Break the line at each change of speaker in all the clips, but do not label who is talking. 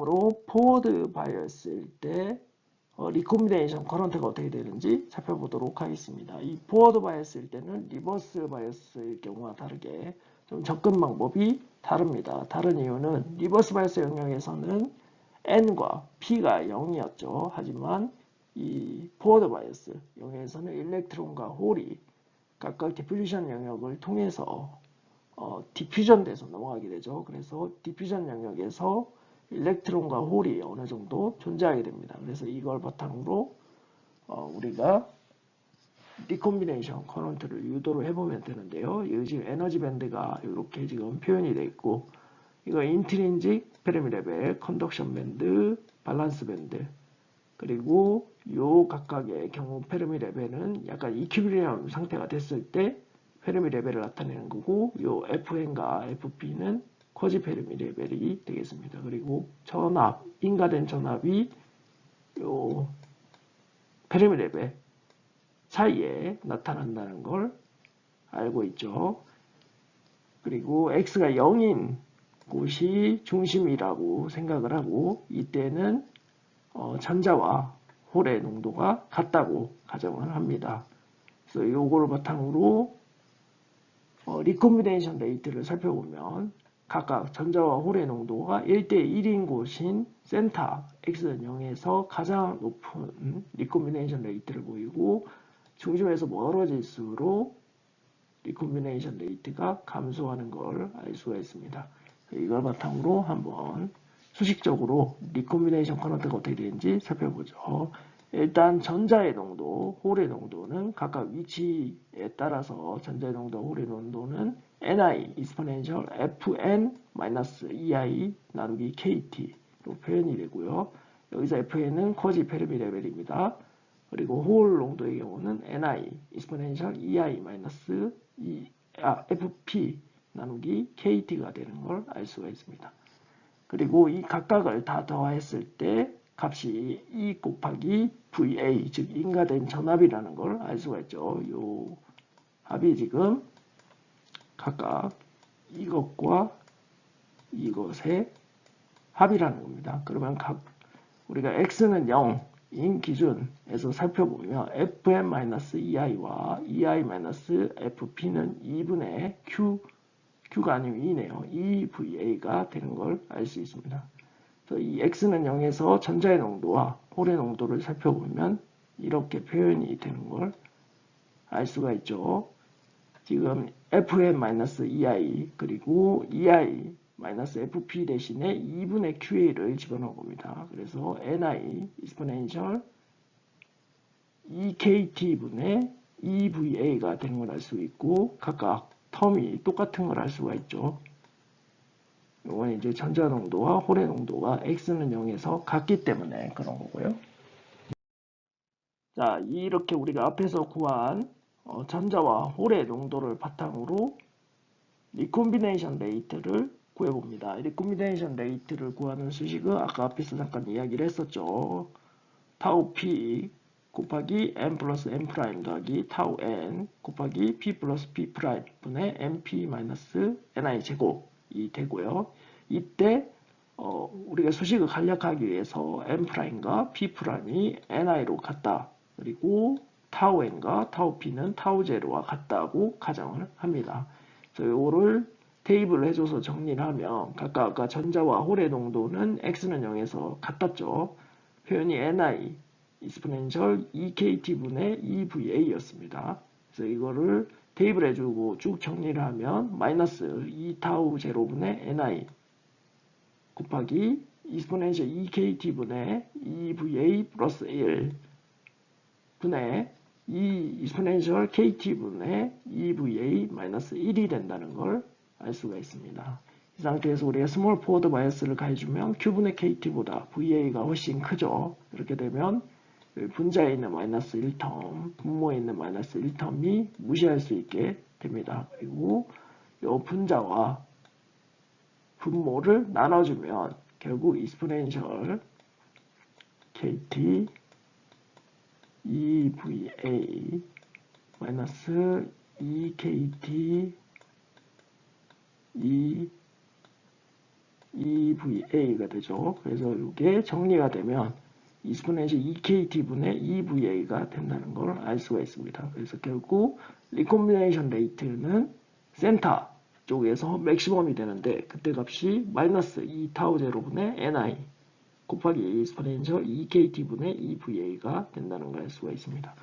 다음으로 포워드 바이어스일 때 리콤비네이션 커런트가 어떻게 되는지 살펴보도록 하겠습니다. 이 포워드 바이어스일 때는 리버스 바이어스일 경우와 다르게 좀 접근 방법이 다릅니다. 다른 이유는 리버스 바이어스 영역에서는 N과 P가 0이었죠. 하지만 이 포워드 바이어스 영역에서는 일렉트론과 홀이 각각 디퓨전 영역을 통해서 디퓨전 돼서 넘어가게 되죠. 그래서 디퓨전 영역에서 일렉트론과 홀이 어느 정도 존재하게 됩니다. 그래서 이걸 바탕으로 우리가 리콤비네이션 커런트를 유도를 해보면 되는데요. 여기 지금 에너지 밴드가 이렇게 지금 표현이 되어 있고, 이거 인트린직 페르미 레벨, 컨덕션 밴드, 밸런스 밴드, 그리고 요 각각의 경우 페르미 레벨은 약간 이퀴리brium 상태가 됐을 때 페르미 레벨을 나타내는 거고, 요 FN과 FP는 쿼지 페르미 레벨이 되겠습니다. 그리고 전압, 인가된 전압이 요 페르미 레벨 사이에 나타난다는 걸 알고 있죠. 그리고 X가 0인 곳이 중심이라고 생각을 하고, 이때는 전자와 홀의 농도가 같다고 가정을 합니다. 그래서 이거를 바탕으로 리콤비네이션 레이트를 살펴보면 각각 전자와 홀의 농도가 1대1인 곳인 센터 X는 0에서 가장 높은 리콤비네이션 레이트를 보이고, 중심에서 멀어질수록 리콤비네이션 레이트가 감소하는 걸 알 수가 있습니다. 이걸 바탕으로 한번 수식적으로 리콤비네이션 커런트가 어떻게 되는지 살펴보죠. 일단 전자의 농도, 홀의 농도는 각각 위치에 따라서 전자의 농도, 홀의 농도는 ni exponential fn-ei 나누기 kt로 표현이 되고요. 여기서 fn은 쿼지 페르미 레벨입니다. 그리고 홀 농도의 경우는 ni exponential fp 나누기 kt가 되는 걸 알 수가 있습니다. 그리고 이 각각을 다 더했을 때 값이 E 곱하기 VA, 즉 인가된 전압이라는 걸 알 수가 있죠. 요 합이 지금 각각 이것과 이것의 합이라는 겁니다. 그러면 우리가 X는 0인 기준에서 살펴보면 Fm-EI와 EI-FP는 2분의 Q가 아니면 E네요. EVA가 되는 걸 알 수 있습니다. 이 X는 0에서 전자의 농도와 홀의 농도를 살펴보면 이렇게 표현이 되는 걸 알 수가 있죠. 지금 Fn-EI 그리고 EI-FP 대신에 2분의 QA를 집어넣은 겁니다. 그래서 NI exponential EKT분의 EVA가 되는 걸 알 수 있고, 각각 텀이 똑같은 걸 알 수가 있죠. 이건 이제 전자 농도와 홀의 농도가 X는 0에서 같기 때문에 그런 거고요. 자, 이렇게 우리가 앞에서 구한 전자와 홀의 농도를 바탕으로 리콤비네이션 레이트를 구해봅니다. 리콤비네이션 레이트를 구하는 수식은 아까 앞에서 잠깐 이야기를 했었죠. 타우 P 곱하기 n 플러스 n 프라임 더하기 타우 n 곱하기 p 플러스 p 프라임 분의 np 마이너스 ni 제곱이 되고요. 이때 우리가 수식을 간략하기 위해서 n 프라임과 p 프라임이 ni로 같다. 그리고 타우 n과 타우 p는 타우 제로와 같다고 가정을 합니다. 그래서 이거를 테이블을 해줘서 정리를 하면 각각 아까 전자와 홀의 농도는 x는 0에서 같았죠. 표현이 ni exponential EKT분의 EVA였습니다. 그래서 이거를 테이블 해주고 쭉 정리를 하면 마이너스 2타우 제로분의 ni 곱하기 exponential EKT분의 EVA 플러스 1 분의 exponential KT분의 EVA 마이너스 1이 된다는 걸 알 수가 있습니다. 이 상태에서 우리가 스몰 포워드 바이어스를 가해주면 Q분의 KT보다 VA가 훨씬 크죠. 이렇게 되면 분자에 있는 마이너스 1텀, 분모에 있는 마이너스 1텀이 무시할 수 있게 됩니다. 그리고 이 분자와 분모를 나눠주면 결국 exponential KT EVA 마이너스 EKT EVA가 되죠. 그래서 이게 정리가 되면 이스포넨셜 EKT분의 EVA가 된다는 걸 알 수가 있습니다. 그래서 결국 리콤비네이션 레이트는 센터 쪽에서 맥시멈이 되는데 그때 값이 마이너스 2타우 제로분의 NI 곱하기 이스포넨셜 EKT분의 EVA가 된다는 걸 알 수가 있습니다.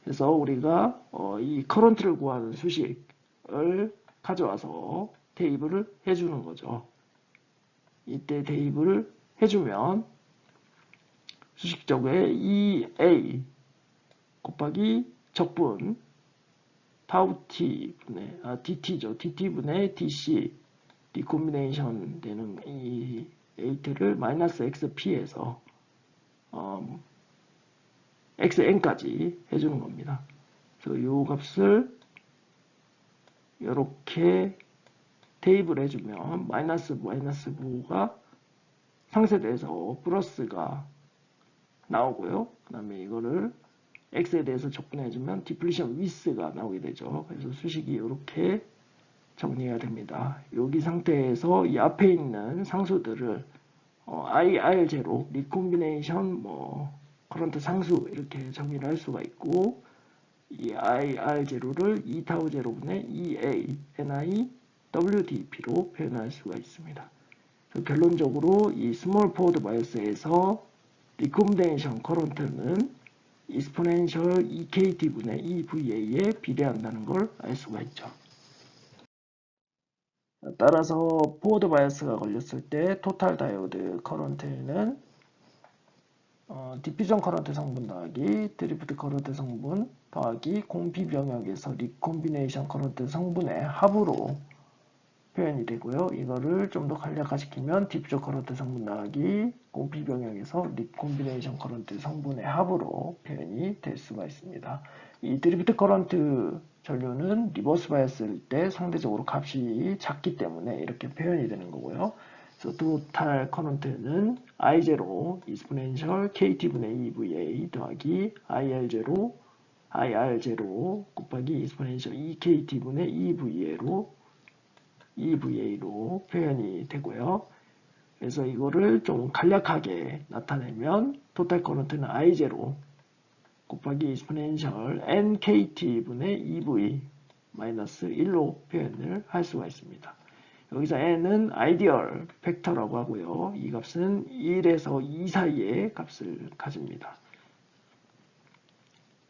그래서 우리가 이 커런트를 구하는 수식을 가져와서 대입을 해주는 거죠. 이때 대입을 해주면 수식적에 EA 곱하기 적분 타우 t 분의 dt죠. dt분의 dc 디콤비네이션 되는 이 에이트를 마이너스 xp에서 xn까지 해주는 겁니다. 그래서 이 값을 이렇게 대입을 해주면 마이너스가 상쇄돼서 플러스가 나오고요. 그 다음에 이거를 x에 대해서 적분해주면 디플리션 위스가 나오게 되죠. 그래서 수식이 이렇게 정리가 됩니다. 여기 상태에서 이 앞에 있는 상수들을 IR0, 리콤비네이션, 커런트 상수 이렇게 정리를 할 수가 있고 이 IR0를 2타우 제로분의 EA, NI, WDP로 표현할 수가 있습니다. 결론적으로 이 스몰 포워드 바이어스에서 리콤비네이션 커런트는 이스포넨셜 EKT분의 EVA에 비례한다는 걸 알 수가 있죠. 따라서 포워드 바이어스가 걸렸을 때 토탈 다이오드 커런트는 디퓨전 커런트 성분 더하기 드리프트 커런트 성분 더하기 공피 병역에서 리콤비네이션 커런트 성분의 합으로 표현이 되고요. 이거를 좀 더 간략화시키면 디퓨전 커런트 성분 더하기 공피 병역에서 리콤비네이션 커런트 성분의 합으로 표현이 될 수가 있습니다. 이 드리프트 커런트 전류는 리버스 바이어스일 때 상대적으로 값이 작기 때문에 이렇게 표현이 되는 거고요. 그래서 토탈 커런트는 I0 이스포넨셜 KT분의 EVA 더하기 IR0 곱하기 이스포넨셜 EKT분의 EVA로 표현이 되고요. 그래서 이거를 좀 간략하게 나타내면 토탈 커런트는 I0 곱하기 이스포넨셜 NKT분의 EV 마이너스 1로 표현을 할 수가 있습니다. 여기서 n은 아이디얼 팩터라고 하고요. 이 값은 1에서 2 사이의 값을 가집니다.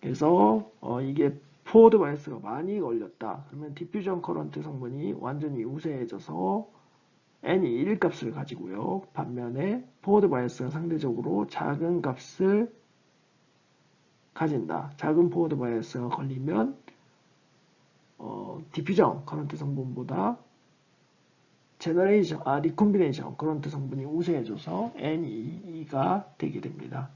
그래서 이게 포워드 바이어스가 많이 걸렸다. 그러면 디퓨전 커런트 성분이 완전히 우세해져서 n이 1 값을 가지고요. 반면에 포워드 바이어스가 상대적으로 작은 값을 가진다. 작은 포워드 바이어스가 걸리면 디퓨전 커런트 성분보다 리콤비네이션 커런트 성분이 우세해져서 N2, 2가 되게 됩니다.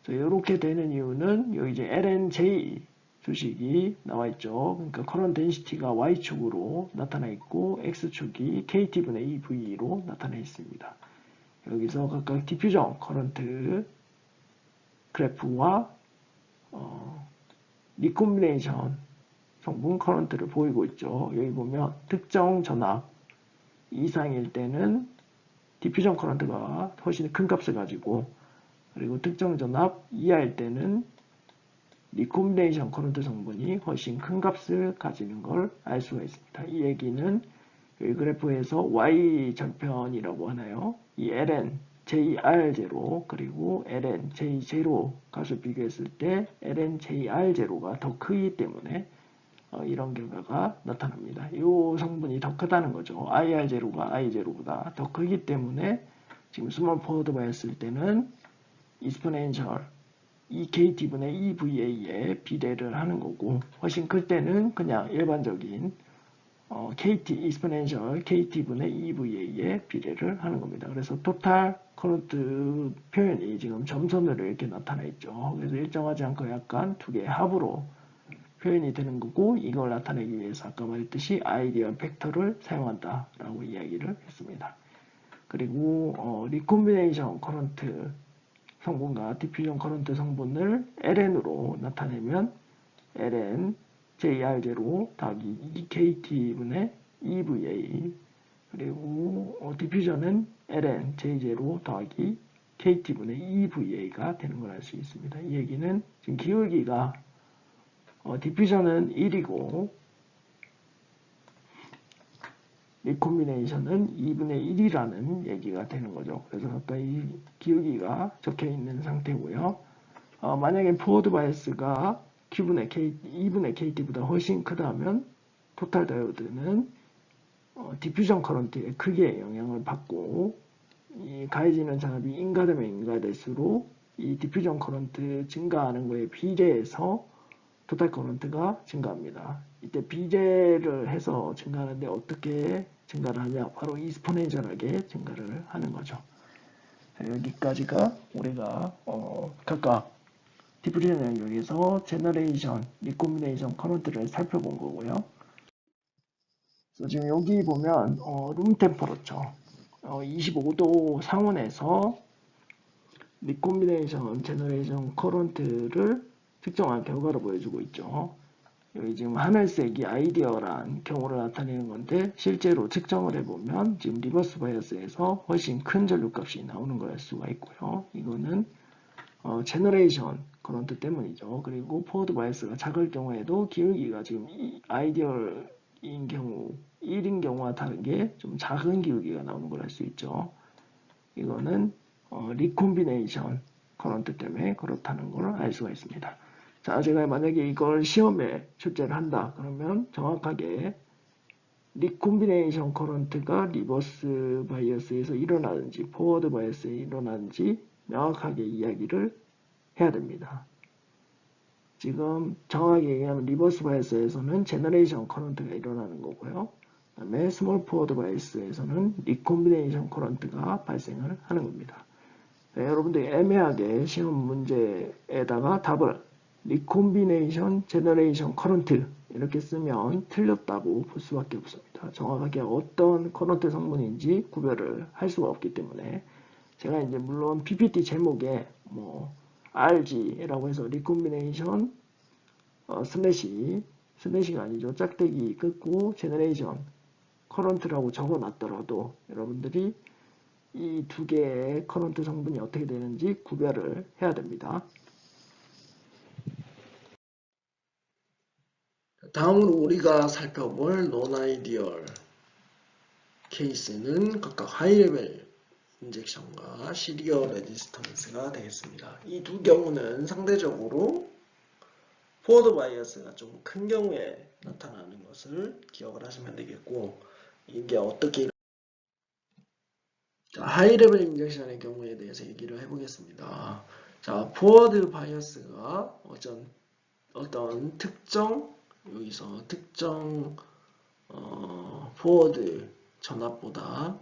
이렇게 되는 이유는 여기 이제 LNJ 수식이 나와 있죠. 그러니까 커런트 덴시티가 Y축으로 나타나 있고 X축이 KT분의 EV로 나타나 있습니다. 여기서 각각 디퓨전 커런트 그래프와 리콤비네이션 성분 커런트를 보이고 있죠. 여기 보면 특정 전압 이상일 때는 디퓨전 커런트가 훨씬 큰 값을 가지고 그리고 특정 전압 이하일 때는 리콤비네이션 커런트 성분이 훨씬 큰 값을 가지는 걸 알 수가 있습니다. 이 얘기는 이 그래프에서 Y 절편이라고 하나요? 이 ln JR0 그리고 ln J0 값을 비교했을 때 ln JR0가 더 크기 때문에 이런 결과가 나타납니다. 이 성분이 더 크다는 거죠. IR0가 I0보다 더 크기 때문에 지금 스몰 포워드 바이어스일 때는 이스포넨셜 EKT분의 EVA에 비례를 하는 거고 훨씬 클 때는 그냥 일반적인 이스포넨셜 KT분의 EVA에 비례를 하는 겁니다. 그래서 토탈 커런트 표현이 지금 점선으로 이렇게 나타나 있죠. 그래서 일정하지 않고 약간 두 개의 합으로 표현이 되는 거고 이걸 나타내기 위해서 아까 말했듯이 아이디얼 팩터를 사용한다라고 이야기를 했습니다. 그리고 리콤비네이션 커런트 성분과 디퓨전 커런트 성분을 ln으로 나타내면 ln JR0 더하기 EKT분의 EVA 그리고 디퓨전은 ln j0 더하기 kt분의 2VA가 되는 걸 알 수 있습니다. 이 얘기는 지금 기울기가 디퓨전은 1이고 리콤비네이션은 2분의 1이라는 얘기가 되는 거죠. 그래서 가까이 기울기가 적혀 있는 상태고요. 만약에 포워드 바이어스가 Q분의 K, 2분의 KT보다 훨씬 크다면 토탈 다이오드는 디퓨전 커런트의 크기에 영향을 받고 이 가해지는 잔압이 인가되면 인가될수록 이 디퓨전 커런트 증가하는 거에 비례해서 토탈 커런트가 증가합니다. 이때 비례를 해서 증가하는데 어떻게 증가를 하냐? 바로 익스포넨셜하게 증가를 하는 거죠. 여기까지가 우리가 각각 디퓨전 영역에서 제너레이션, 리콤비네이션 커런트를 살펴본 거고요. 그래서 지금 여기 보면 룸 템퍼러처 25도 상온에서 리콤비네이션, 제너레이션 커런트를 특정한 결과로 보여주고 있죠. 여기 지금 하늘색이 아이디어란 경우를 나타내는 건데 실제로 측정을 해보면 지금 리버스 바이어스에서 훨씬 큰 전류값이 나오는 걸 알 수가 있고요. 이거는 제너레이션 커런트 때문이죠. 그리고 포워드 바이어스가 작을 경우에도 기울기가 지금 아이디어인 경우 1인 경우와 다르게 좀 작은 기울기가 나오는 걸 알 수 있죠. 이거는 리콤비네이션 커런트 때문에 그렇다는 걸 알 수가 있습니다. 자, 제가 만약에 이걸 시험에 출제를 한다 그러면 정확하게 리콤비네이션 커런트가 리버스 바이어스에서 일어나는지 포워드 바이어스에 일어나는지 명확하게 이야기를 해야 됩니다. 지금 정확하게 얘기하면 리버스 바이어스에서는 제너레이션 커런트가 일어나는 거고요. 그 다음에 스몰 포워드 바이어스에서는 리콤비네이션 커런트가 발생을 하는 겁니다. 네, 여러분들이 애매하게 시험 문제에다가 답을 리콤비네이션 제너레이션 커런트 이렇게 쓰면 틀렸다고 볼 수밖에 없습니다. 정확하게 어떤 커런트 성분인지 구별을 할 수가 없기 때문에 제가 이제 물론 PPT 제목에 뭐 RG라고 해서 리콤비네이션 슬래시가 아니죠. 짝대기 끊고 제너레이션 커런트라고 적어 놨더라도 여러분들이 이 두 개의 커런트 성분이 어떻게 되는지 구별을 해야 됩니다. 다음으로 우리가 살펴볼 논아이디얼 케이스는 각각 하이레벨 인젝션과 시리어 레지스턴스가 되겠습니다. 이 두 경우는 상대적으로 포워드 바이어스가 좀 큰 경우에 나타나는 것을 기억을 하시면 되겠고 이게 어떻게 하이레벨 인젝션의 경우에 대해서 얘기를 해보겠습니다. 자, 포워드 바이어스가 어떤 특정 여기서 특정 포워드 전압보다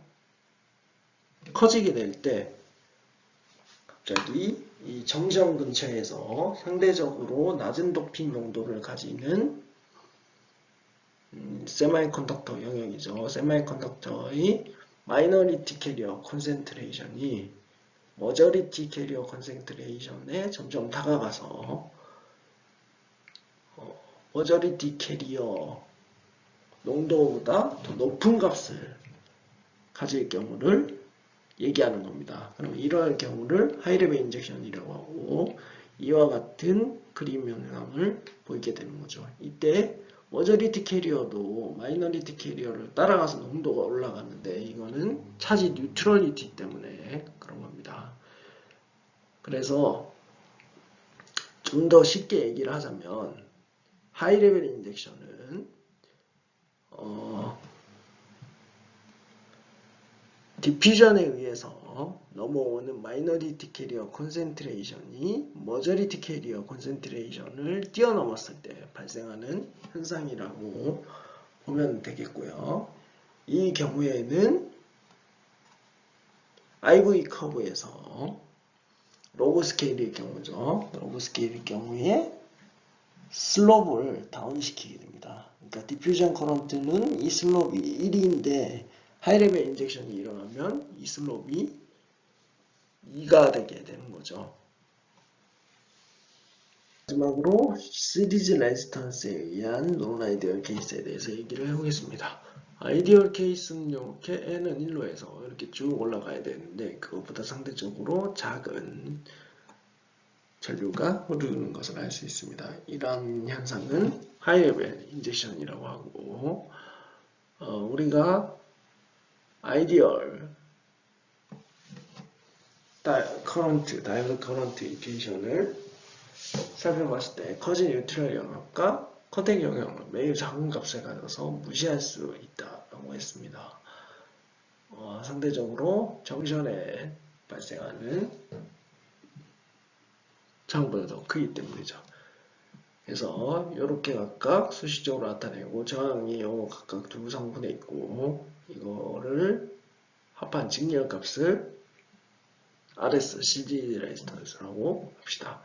커지게 될 때 갑자기 이 정점 근처에서 상대적으로 낮은 도핑 농도를 가지는 세마이컨덕터 영역이죠. 세마이컨덕터의 마이너리티 캐리어 콘센트레이션이 머저리티 캐리어 콘센트레이션에 점점 다가가서 머저리티 캐리어 농도보다 더 높은 값을 가질 경우를 얘기하는 겁니다. 그럼 이러한 경우를 하이레벨 인젝션이라고 하고 이와 같은 그림 현상을 보이게 되는 거죠. 이때 머저리티 캐리어도 마이너리티 캐리어를 따라가서 농도가 올라가는데 이거는 차지 뉴트럴리티 때문에 그런 겁니다. 그래서 좀 더 쉽게 얘기를 하자면 하이레벨 인젝션은 디퓨전에 의해서 넘어오는 마이너리티 캐리어 콘센트레이션이 머저리티 캐리어 콘센트레이션을 뛰어넘었을 때 발생하는 현상이라고 보면 되겠고요. 이 경우에는 IV 커브에서 로그 스케일의 경우죠. 로그 스케일의 경우에 슬롭을 다운시키게 됩니다. 그러니까 디퓨전 커런트는 이 슬롭이 1인데 하이레벨 인젝션이 일어나면 이 슬롭이 2가 되게 되는 거죠. 마지막으로 시리즈 레지스턴스에 의한 논아이디얼 케이스에 대해서 얘기를 해보겠습니다. 아이디얼 케이스는 이렇게 n은 1로 해서 이렇게 쭉 올라가야 되는데 그것보다 상대적으로 작은 전류가 흐르는 것을 알 수 있습니다. 이런 현상은 하이레벨 인젝션이라고 하고 우리가 아이디얼 다이어드 커런트 이퀘이션을 살펴봤을 때 커진 뉴트럴 영역과 컨택 영역은 매우 작은 값을 가져서 무시할 수 있다고 했습니다. 상대적으로 정션에 발생하는 저항보다 더 크기 때문이죠. 그래서 이렇게 각각 수식적으로 나타내고 저항이 각각 두 성분에 있고 이거를 합한 직렬 값을 RS, CD 레지스턴스라고 합시다.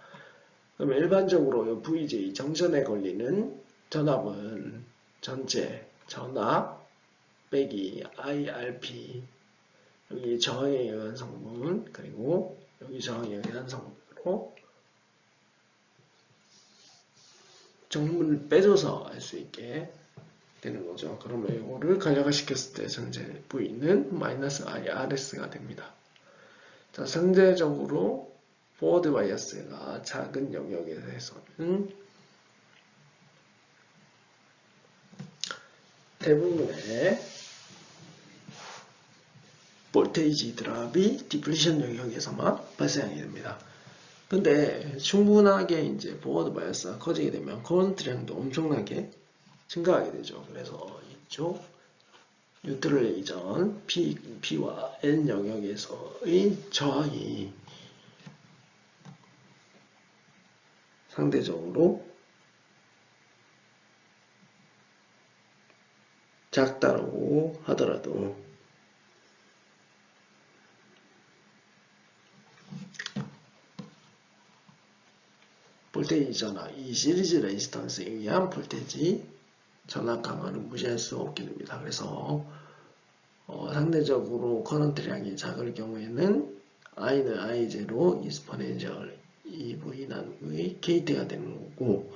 그럼 일반적으로 VJ 정전에 걸리는 전압은 전체 전압 빼기 IRP 여기 저항에 의한 성분 그리고 여기 저항에 의한 성분으로 정분을 빼줘서 알 수 있게 되는 거죠. 그러면 이거를 간략화시켰을 때 전체 V는 마이너스 IRS가 됩니다. 자, 상대적으로 포워드 바이어스가 작은 영역에 대해서는 대부분의 볼테이지 드랍이 디플리션 영역에서만 발생하게 됩니다. 근데 충분하게 이제 포워드 바이어스가 커지게 되면 커런트량도 엄청나게 증가하게 되죠. 그래서 이쪽 뉴트럴 레이전 P와 N 영역에서의 저항이 상대적으로 작다라고 하더라도 볼테이지 전압, 이 시리즈 레지스턴스에 의한 볼테이지 전압 강화를 무시할 수 없게 됩니다. 그래서 상대적으로 커런트량이 작을 경우에는 I는 I0 익스포넨셜 EV 나누기 KT가 되는 거고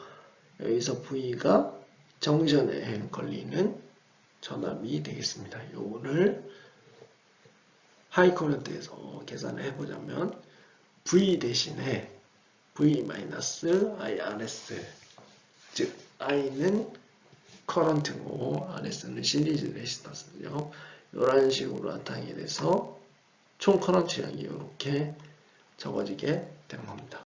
여기서 V가 정전에 걸리는 전압이 되겠습니다. 요거를 하이 커런트에서 계산을 해보자면 V 대신에 V-IRS 즉 I는 커런트고 RS는 시리즈 레지스턴스죠. 이런 식으로 나타나게 돼서 총 커런트량이 이렇게 적어지게 되는 겁니다.